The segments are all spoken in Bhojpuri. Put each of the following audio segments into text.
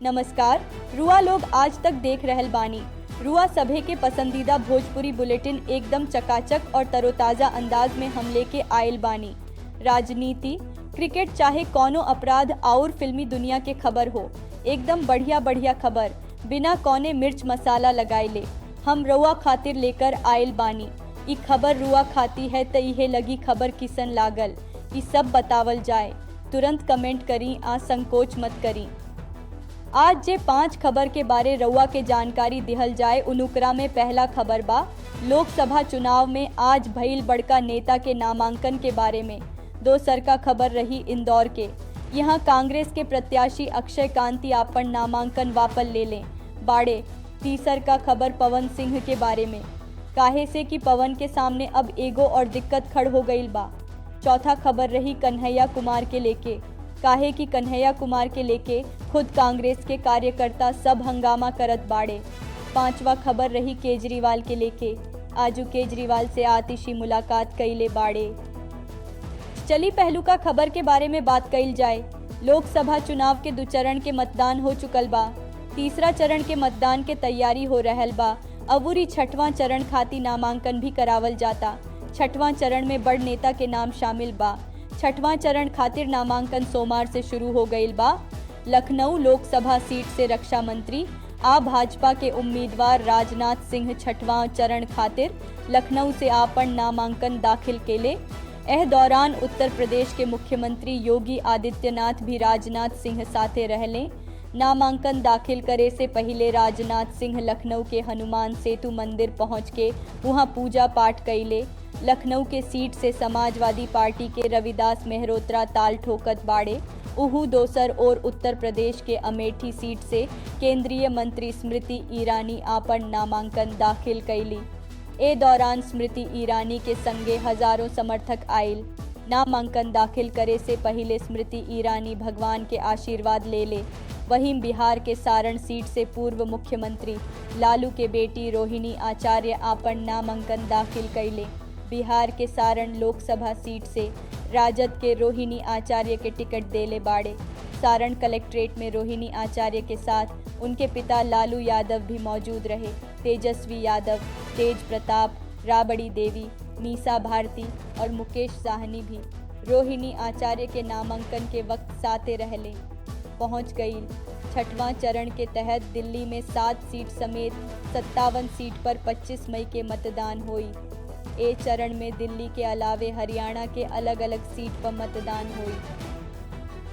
नमस्कार। रुआ लोग आज तक देख रहल बानी। रुआ सभे के पसंदीदा भोजपुरी बुलेटिन एकदम चकाचक और तरोताज़ा अंदाज में हम लेके आयल बानी। राजनीति, क्रिकेट चाहे कौनो अपराध और फिल्मी दुनिया के खबर हो, एकदम बढ़िया बढ़िया खबर बिना कौने मिर्च मसाला लगाइले हम रुआ खातिर लेकर आयल बानी। ई खबर रुआ खाती है त इहे लगी खबर किसन लागल, ई सब बतावल जाए। तुरंत कमेंट करी, आ संकोच मत करी। आज जे 5 खबर के बारे रउआ के जानकारी दिहल जाए उनुकरा में पहला खबर बा लोकसभा चुनाव में आज भइल बड़का नेता के नामांकन के बारे में। दोसर का खबर रही इंदौर के। यहाँ कांग्रेस के प्रत्याशी अक्षय कांति आपन नामांकन वापस ले लें बाड़े। तीसर का खबर पवन सिंह के बारे में, काहे से कि पवन के सामने अब एगो और दिक्कत खड़ हो गईल बा। चौथा खबर रही कन्हैया कुमार के लेके, काहे कि कन्हैया कुमार के लेके खुद कांग्रेस के कार्यकर्ता सब हंगामा करत बाड़े। पांचवा खबर रही केजरीवाल के लेके, आजू केजरीवाल से आतिशी मुलाकात कइले बाड़े। चली पहलू का खबर के बारे में बात कइल जाए। लोकसभा चुनाव के 2 चरण के मतदान हो चुकल बा। तीसरा चरण के मतदान के तैयारी हो रहल बा। अबूरी 6वां चरण खातिर नामांकन भी करावल जाता। 6वां चरण में बड़ नेता के नाम शामिल बा। 6वां चरण खातिर नामांकन सोमवार से शुरू हो गईल बा। लखनऊ लोकसभा सीट से रक्षा मंत्री आ भाजपा के उम्मीदवार राजनाथ सिंह 6वां चरण खातिर लखनऊ से आपन नामांकन दाखिल केले। एह दौरान उत्तर प्रदेश के मुख्यमंत्री योगी आदित्यनाथ भी राजनाथ सिंह साथे रहले। नामांकन दाखिल करे से पहले राजनाथ सिंह लखनऊ के हनुमान सेतु मंदिर पहुंच के वहां पूजा पाठ कइले। लखनऊ के सीट से समाजवादी पार्टी के रविदास मेहरोत्रा ताल ठोकत बाड़े। उहू दोसर और उत्तर प्रदेश के अमेठी सीट से केंद्रीय मंत्री स्मृति ईरानी आपन नामांकन दाखिल कइली। ए दौरान स्मृति ईरानी के संगे हजारों समर्थक आयल। नामांकन दाखिल करे से पहले स्मृति ईरानी भगवान के आशीर्वाद ले ले। वहीं बिहार के सारण सीट से पूर्व मुख्यमंत्री लालू के बेटी रोहिणी आचार्य आपन नामांकन दाखिल कइले। बिहार के सारण लोकसभा सीट से राजद के रोहिणी आचार्य के टिकट देले बाड़े। सारण कलेक्ट्रेट में रोहिणी आचार्य के साथ उनके पिता लालू यादव भी मौजूद रहे। तेजस्वी यादव, तेज प्रताप, राबड़ी देवी, मीसा भारती और मुकेश साहनी भी रोहिणी आचार्य के नामांकन के वक्त साथे रहले। पहुंच गई। 6वां चरण के तहत दिल्ली में 7 सीट समेत 57 सीट पर 25 मई के मतदान हुई। ए चरण में दिल्ली के अलावे हरियाणा के अलग अलग सीट पर मतदान हुई।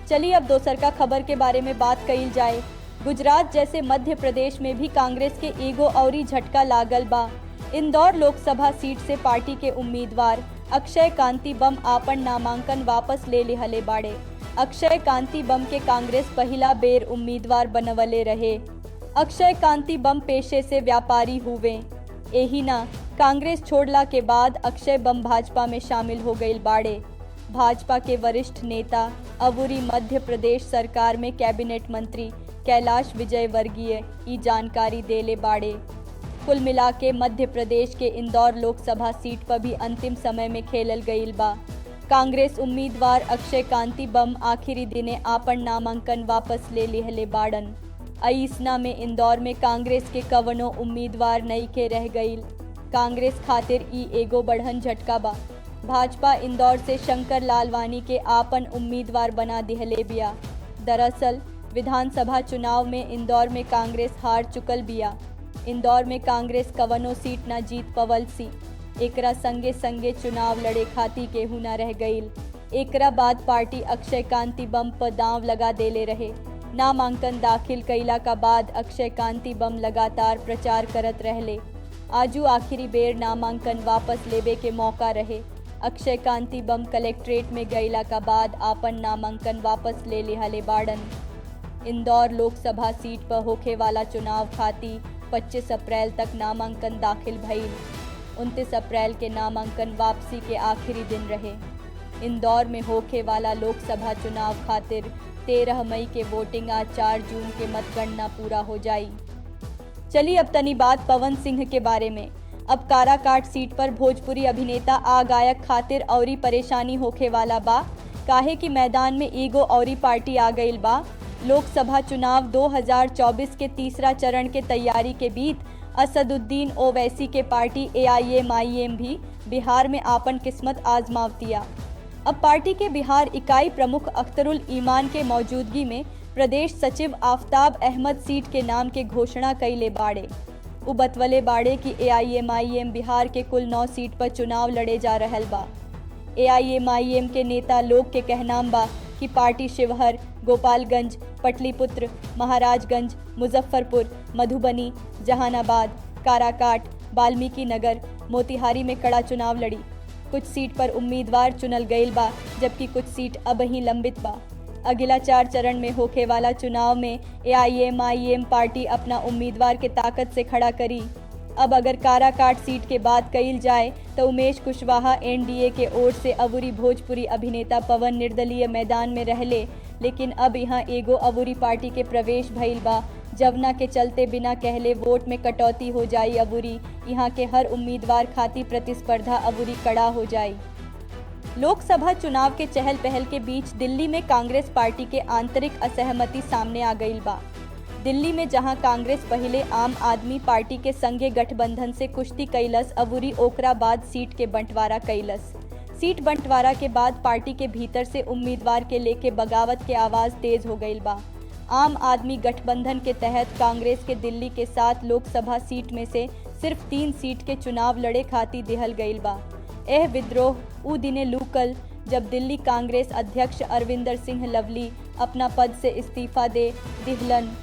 चलिए अब दोसर का खबर के बारे में बात कइल जाए। गुजरात जैसे मध्य प्रदेश में भी कांग्रेस के एगो औरी झटका लागल बा। इंदौर लोकसभा सीट से पार्टी के उम्मीदवार अक्षय कांति बम आपन नामांकन वापस ले लिहले बाड़े। अक्षय कांति बम के कांग्रेस पहिला बेर उम्मीदवार बनवले रहे। अक्षय कांति बम पेशे से व्यापारी हुए। एही ना कांग्रेस छोड़ला के बाद अक्षय बम भाजपा में शामिल हो गईल बाड़े। भाजपा के वरिष्ठ नेता अबूरी मध्य प्रदेश सरकार में कैबिनेट मंत्री कैलाश विजयवर्गीय ई जानकारी देले बाड़े। कुल मिला के मध्य प्रदेश के इंदौर लोकसभा सीट पर भी अंतिम समय में खेलल गईल बा। कांग्रेस उम्मीदवार अक्षय कांति बम आखिरी दिने आपन नामांकन वापस ले लिहले बाड़न। अइसना में इंदौर में कांग्रेस के कवनो उम्मीदवार नहीं के रह गईल। कांग्रेस खातिर ई एगो बढ़न झटका बा। भाजपा इंदौर से शंकर लालवानी के आपन उम्मीदवार बना दिहले बिया। दरअसल विधानसभा चुनाव में इंदौर में कांग्रेस हार चुकल बिया। इंदौर में कांग्रेस कवनो सीट न जीत पवल सी। एकरा संगे संगे चुनाव लड़े खातिर केहू न रह गईल। एकरा बाद पार्टी अक्षय कांति बम पर दांव लगा देले रहे। नामांकन दाखिल कइला का बाद अक्षय कांति बम लगातार प्रचार करत रहले। आजू आखिरी बेर नामांकन वापस लेबे के मौका रहे। अक्षय कांति बम कलेक्ट्रेट में गइला का बाद आपन नामांकन वापस ले लिहले बाड़न। इंदौर लोकसभा सीट पर होखे वाला चुनाव खातिर 25 अप्रैल तक नामांकन दाखिल भइल। 29 अप्रैल के नामांकन वापसी के आखिरी दिन रहे। इंदौर में होखे वाला लोकसभा चुनाव खातिर 13 मई के वोटिंग आज 4 जून के मतगणना पूरा हो जाई। चलिए अब तनी बात पवन सिंह के बारे में। अब काराकाट सीट पर भोजपुरी अभिनेता आ गायक खातिर औरी परेशानी होखे वाला बा। काहे कि मैदान में एगो औरी पार्टी आ गईल बा। लोकसभा चुनाव 2024 के तीसरा चरण के तैयारी के बीच असदुद्दीन ओवैसी के पार्टी AIMIM भी बिहार में आपन किस्मत आजमावतिया। अब पार्टी के बिहार इकाई प्रमुख अख्तरुल ईमान के मौजूदगी में प्रदेश सचिव आफताब अहमद सीट के नाम के घोषणा कैले बाड़े। बतवले बाड़े की AIMIM बिहार के कुल 9 सीट पर चुनाव लड़े जा रहल बा। AIMIM के नेता लोग के कहनाम बा कि पार्टी शिवहर, गोपालगंज, पटलिपुत्र, महाराजगंज, मुजफ्फरपुर, मधुबनी, जहानाबाद, काराकाट, वाल्मीकि नगर, मोतिहारी में कड़ा चुनाव लड़ी। कुछ सीट पर उम्मीदवार चुनल गईल बा, जबकि कुछ सीट अब ही लंबित बा। अगला 4 चरण में होखे वाला चुनाव में AIMIM पार्टी अपना उम्मीदवार के ताकत से खड़ा करी। अब अगर काराकाट सीट के बात कईल जाए तो उमेश कुशवाहा NDA के ओर से अवूरी भोजपुरी अभिनेता पवन निर्दलीय मैदान में रहले, लेकिन अब यहाँ एगो अवूरी पार्टी के प्रवेश भइल बा, जवना के चलते बिना कहले वोट में कटौती हो जाई। अवूरी यहाँ के हर उम्मीदवार खातिर प्रतिस्पर्धा अवूरी कड़ा हो जाई। लोकसभा चुनाव के चहल पहल के बीच दिल्ली में कांग्रेस पार्टी के आंतरिक असहमति सामने आ गई बा। दिल्ली में जहां कांग्रेस पहले आम आदमी पार्टी के संगे गठबंधन से कुश्ती कैलस, अवूरी ओकरा बाद सीट के बंटवारा कैलस। सीट बंटवारा के बाद पार्टी के भीतर से उम्मीदवार के लेके बगावत के आवाज तेज हो गई बा। आम आदमी गठबंधन के तहत कांग्रेस के दिल्ली के 7 लोकसभा सीट में से सिर्फ 3 सीट के चुनाव लड़े खातिर दिहल गईल बा। यह विद्रोह उ दिने लूकल जब दिल्ली कांग्रेस अध्यक्ष अरविंदर सिंह लवली अपना पद से इस्तीफा दे दिहलन।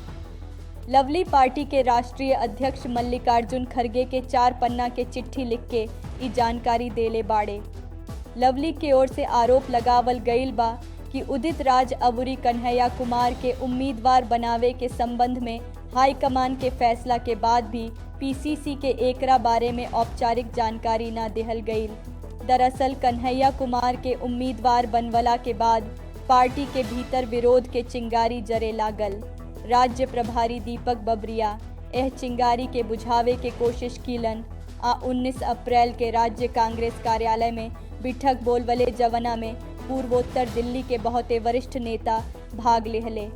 लवली पार्टी के राष्ट्रीय अध्यक्ष मल्लिकार्जुन खड़गे के 4 पन्ना के चिट्ठी लिख के ई जानकारी देले बाड़े। लवली के ओर से आरोप लगावल गईल बा कि उदित राज अवूरी कन्हैया कुमार के उम्मीदवार बनावे के संबंध में हाईकमान के फैसला के बाद भी PCC के एकरा बारे में औपचारिक जानकारी न दिहल गईल। दरअसल कन्हैया कुमार के उम्मीदवार बनवला के बाद पार्टी के भीतर विरोध के चिंगारी जरे लागल। राज्य प्रभारी दीपक बबरिया यह चिंगारी के बुझावे के कोशिश कीलन। 19 अप्रैल के राज्य कांग्रेस कार्यालय में बैठक बोलवले जवना में पूर्वोत्तर दिल्ली के बहुते वरिष्ठ नेता भाग लेहले।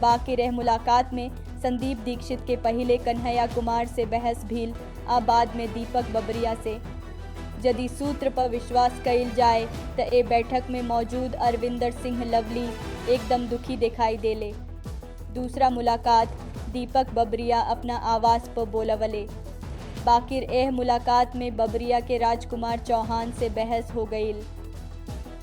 बाकी रह मुलाकात में संदीप दीक्षित के पहले कन्हैया कुमार से बहस भील, बाद में दीपक बबरिया से। यदि सूत्र पर विश्वास कईल जाए तो ए बैठक में मौजूद अरविंदर सिंह लवली एकदम दुखी दिखाई देले। दूसरा मुलाकात दीपक बबरिया अपना आवास पर बोलवले। बाकिर एह मुलाकात में बबरिया के राजकुमार चौहान से बहस हो गई।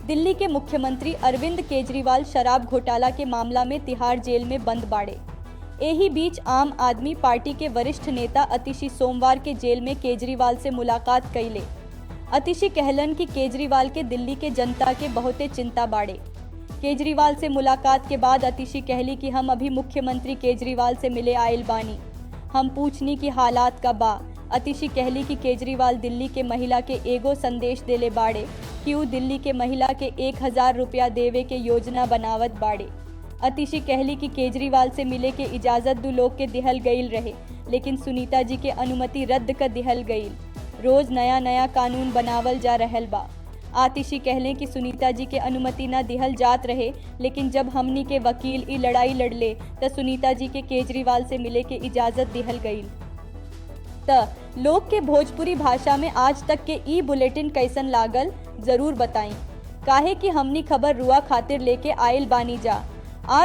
दिल्ली के मुख्यमंत्री अरविंद केजरीवाल शराब घोटाला के मामला में तिहाड़ जेल में बंद बाड़े। यही बीच आम आदमी पार्टी के वरिष्ठ नेता अतिशी सोमवार के जेल में केजरीवाल से मुलाकात कैले। अतिशी कहलन कि केजरीवाल के दिल्ली के जनता के बहुते चिंता बाड़े। केजरीवाल से मुलाकात के बाद अतिशी कहली कि हम अभी मुख्यमंत्री केजरीवाल से मिले आयल बानी, हम पूछनी कि हालात का बा। अतिशी कहली कि केजरीवाल दिल्ली के महिला के एगो संदेश देले बाड़े कि वो दिल्ली के महिला के 1000 रुपया देवे के योजना बनावत बाड़े। अतिशी कहली कि केजरीवाल से मिले के इजाज़त 2 लोग के दिहल गईल रहे, लेकिन सुनीता जी के अनुमति रद्द कर दिहल गईल। रोज नया नया कानून बनावल जा रहल बा। आतिशी कहले कि सुनीता जी के अनुमति न दिहल जात रहे, लेकिन जब हमनी के वकील ई लड़ाई लड़ले तो सुनीता जी के केजरीवाल से मिले के इजाज़त दिहल गईल। त लोग के भोजपुरी भाषा में आज तक के ई बुलेटिन कैसन लागल जरूर बताई, काहे कि हमनी खबर रुआ खातिर लेके आयल बानी जा।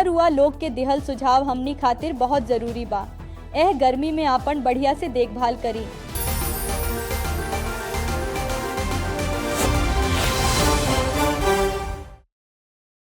रुआ लोग के दिहल सुझाव हमनी खातिर बहुत जरूरी बा। एह गर्मी में आपन बढ़िया से देखभाल करी।